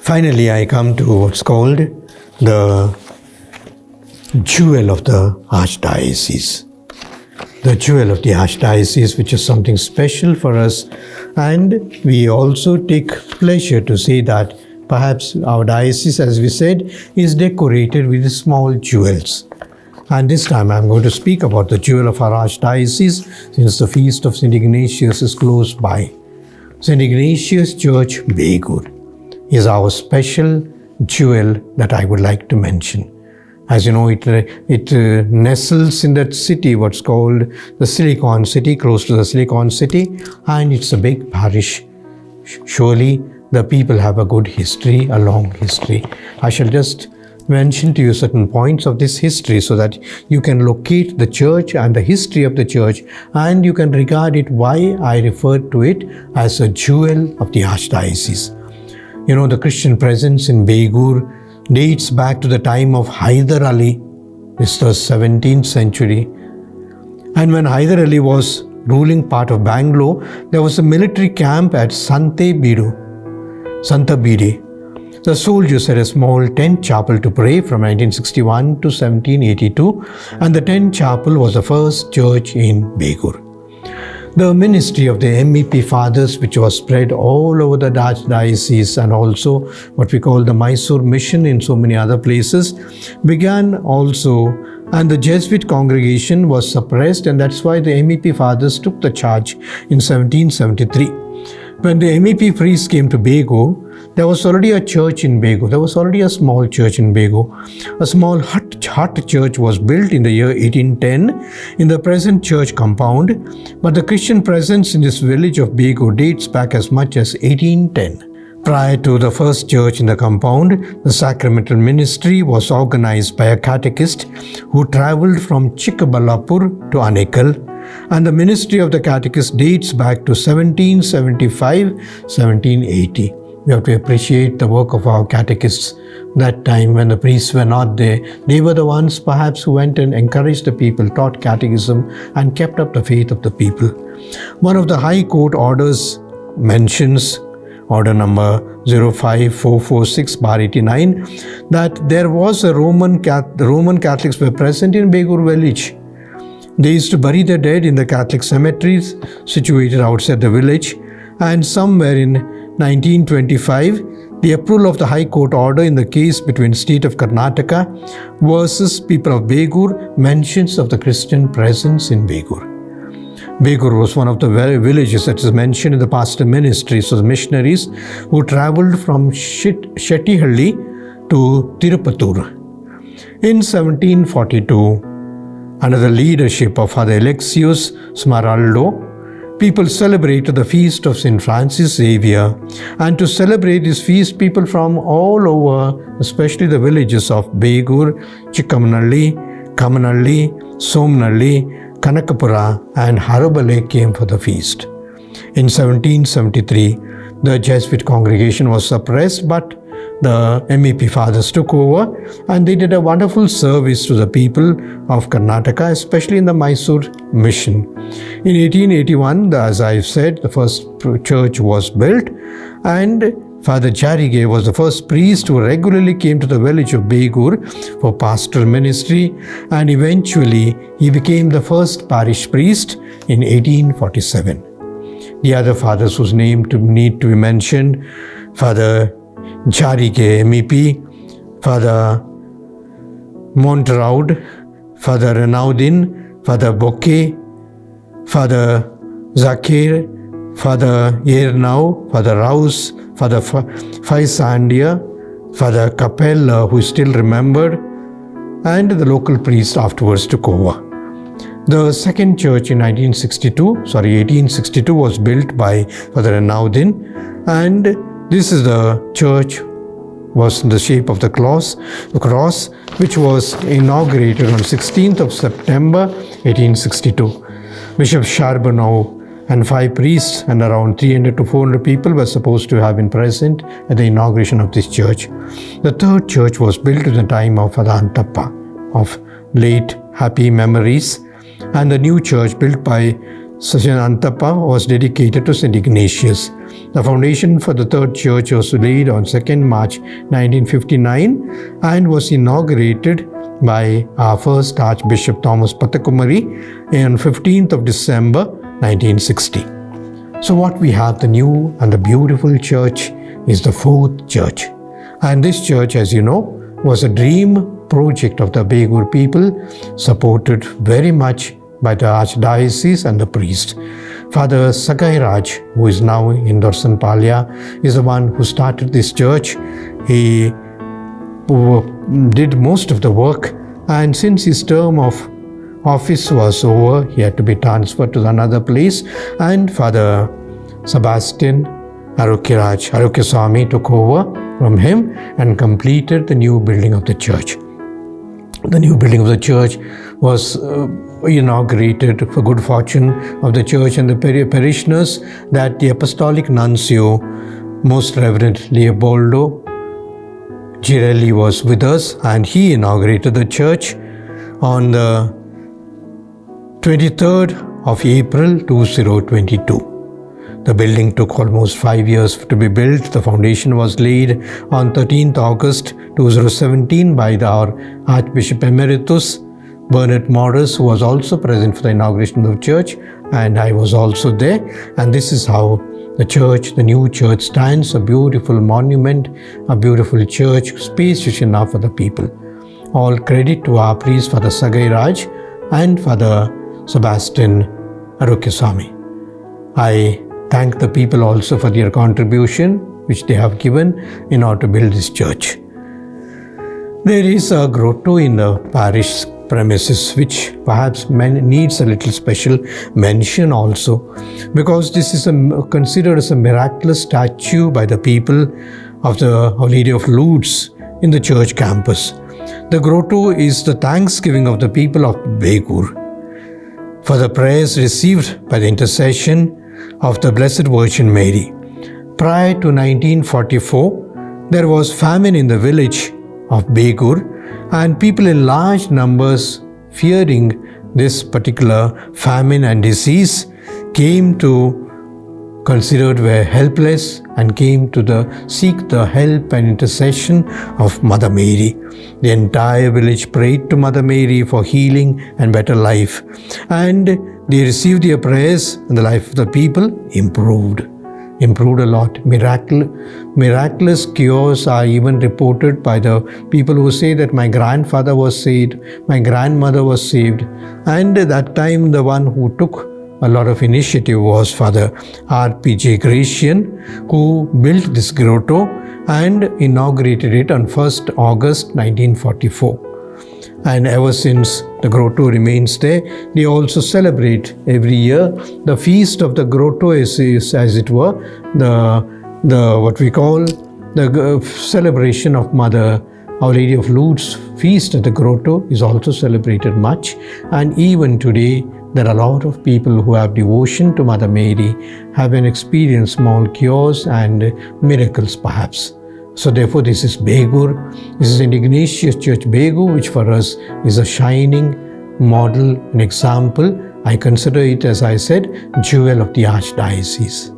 Finally, I come to what's called the jewel of the Archdiocese. The jewel of the Archdiocese, which is something special for us. And we also take pleasure to say that perhaps our diocese, as we said, is decorated with small jewels. And this time I'm going to speak about the jewel of our Archdiocese, since the feast of St. Ignatius is close by. St. Ignatius Church, Begur, is our special jewel that I would like to mention. As you know, it nestles in that city, what's called the Silicon City, close to the Silicon City, and it's a big parish. Surely the people have a good history, a long history. I shall just mention to you certain points of this history so that you can locate the church and the history of the church, and you can regard it why I refer to it as a jewel of the Archdiocese. You know, the Christian presence in Begur dates back to the time of Hyder Ali. This was 17th century. And when Hyder Ali was ruling part of Bangalore, there was a military camp at Santa Bidi. The soldiers had a small tent chapel to pray from 1961 to 1782, and the tent chapel was the first church in Begur. The ministry of the MEP fathers, which was spread all over the Archdiocese and also what we call the Mysore mission in so many other places, began also, and the Jesuit congregation was suppressed, and that's why the MEP fathers took the charge in 1773. When the MEP priests came to Begur, there was already a church in Begur. There was already a small church in Begur. A small hut church was built in the year 1810 in the present church compound, but the Christian presence in this village of Begur dates back as much as 1810. Prior to the first church in the compound, the sacramental ministry was organized by a catechist who traveled from Chikkaballapur to Anekal, and the ministry of the catechist dates back to 1775-1780. We have to appreciate the work of our catechists. That time when the priests were not there, they were the ones perhaps who went and encouraged the people, taught catechism, and kept up the faith of the people. One of the High Court orders mentions, order number 05446/89, that there was the Roman Catholics were present in Begur village. They used to bury their dead in the Catholic cemeteries situated outside the village, and somewhere in 1925, the approval of the High Court order in the case between state of Karnataka versus people of Begur mentions of the Christian presence in Begur. Begur was one of the villages that is mentioned in the pastor ministry, so the missionaries who traveled from Shettihalli to Tirupatur. In 1742, under the leadership of Father Alexius Smaraldo, people celebrated the feast of St. Francis Xavier, and to celebrate this feast, people from all over, especially the villages of Begur, Chikkamanalli, Kamanalli, Somnalli, Kanakapura and Harabale came for the feast. In 1773, the Jesuit congregation was suppressed, but the MEP fathers took over, and they did a wonderful service to the people of Karnataka, especially in the Mysore mission. In 1881, as I've said, the first church was built, and Father Jarige was the first priest who regularly came to the village of Begur for pastoral ministry, and eventually he became the first parish priest in 1847. The other fathers whose name need to be mentioned, Father Jarige MEP, Father Montraud, Father Renaudin, Father Bouquet, Father Zakir, Father Yernau, Father Rouse, Father Faisandia, Father Capella, who is still remembered, and the local priest afterwards took over. The second church in 1862 was built by Father Renaudin, and this is the church was in the shape of the cross, which was inaugurated on 16th of September 1862. Bishop Charbonneau and 5 priests and around 300 to 400 people were supposed to have been present at the inauguration of this church. The third church was built in the time of Father Antappa of late happy memories, and the new church built by Antapa was dedicated to St. Ignatius. The foundation for the third church was laid on 2nd March 1959 and was inaugurated by our first Archbishop Thomas Pathakumari on 15th of December 1960. So what we have, the new and the beautiful church, is the fourth church. And this church, as you know, was a dream project of the Begur people, supported very much by the Archdiocese and the priest. Father Sagai Raj, who is now in Dorsan Palya, is the one who started this church. He did most of the work, and since his term of office was over, he had to be transferred to another place, and Father Sebastian Arukya Swami took over from him and completed the new building of the church. The new building of the church was inaugurated for good fortune of the church and the parishioners that the Apostolic Nuncio, Most Reverend Leopoldo Girelli, was with us, and he inaugurated the church on the 23rd of April 2022. The building took almost 5 years to be built. The foundation was laid on 13th August 2017 by our Archbishop Emeritus Bernard Morris, who was also present for the inauguration of the church, and I was also there. And this is how the church, the new church, stands, a beautiful monument, a beautiful church, spacious enough for the people. All credit to our priest, Father Sagai Raj, and Father Sebastian Arukya Swami. I thank the people also for their contribution which they have given in order to build this church. There is a grotto in the parish premises which perhaps needs a little special mention also, because this is considered as a miraculous statue by the people of the Our Lady of Lourdes in the church campus. The grotto is the thanksgiving of the people of Begur for the prayers received by the intercession of the Blessed Virgin Mary. Prior to 1944, there was famine in the village of Begur, and people in large numbers, fearing this particular famine and disease, came to considered were helpless and came to seek the help and intercession of Mother Mary. The entire village prayed to Mother Mary for healing and better life, and they received their prayers, and the life of the people improved a lot. Miraculous cures are even reported by the people who say that my grandfather was saved, my grandmother was saved. And at that time, the one who took a lot of initiative was Father R.P.J. Gratian, who built this grotto and inaugurated it on 1st August 1944. And ever since, the grotto remains there. They also celebrate every year the feast of the grotto, is as it were, the what we call the celebration of Mother Our Lady of Lourdes feast at the grotto is also celebrated much. And even today, there are a lot of people who have devotion to Mother Mary, have experienced small cures and miracles perhaps. So therefore, this is Begur. This is St. Ignatius Church Begur, which for us is a shining model, an example. I consider it, as I said, jewel of the Archdiocese.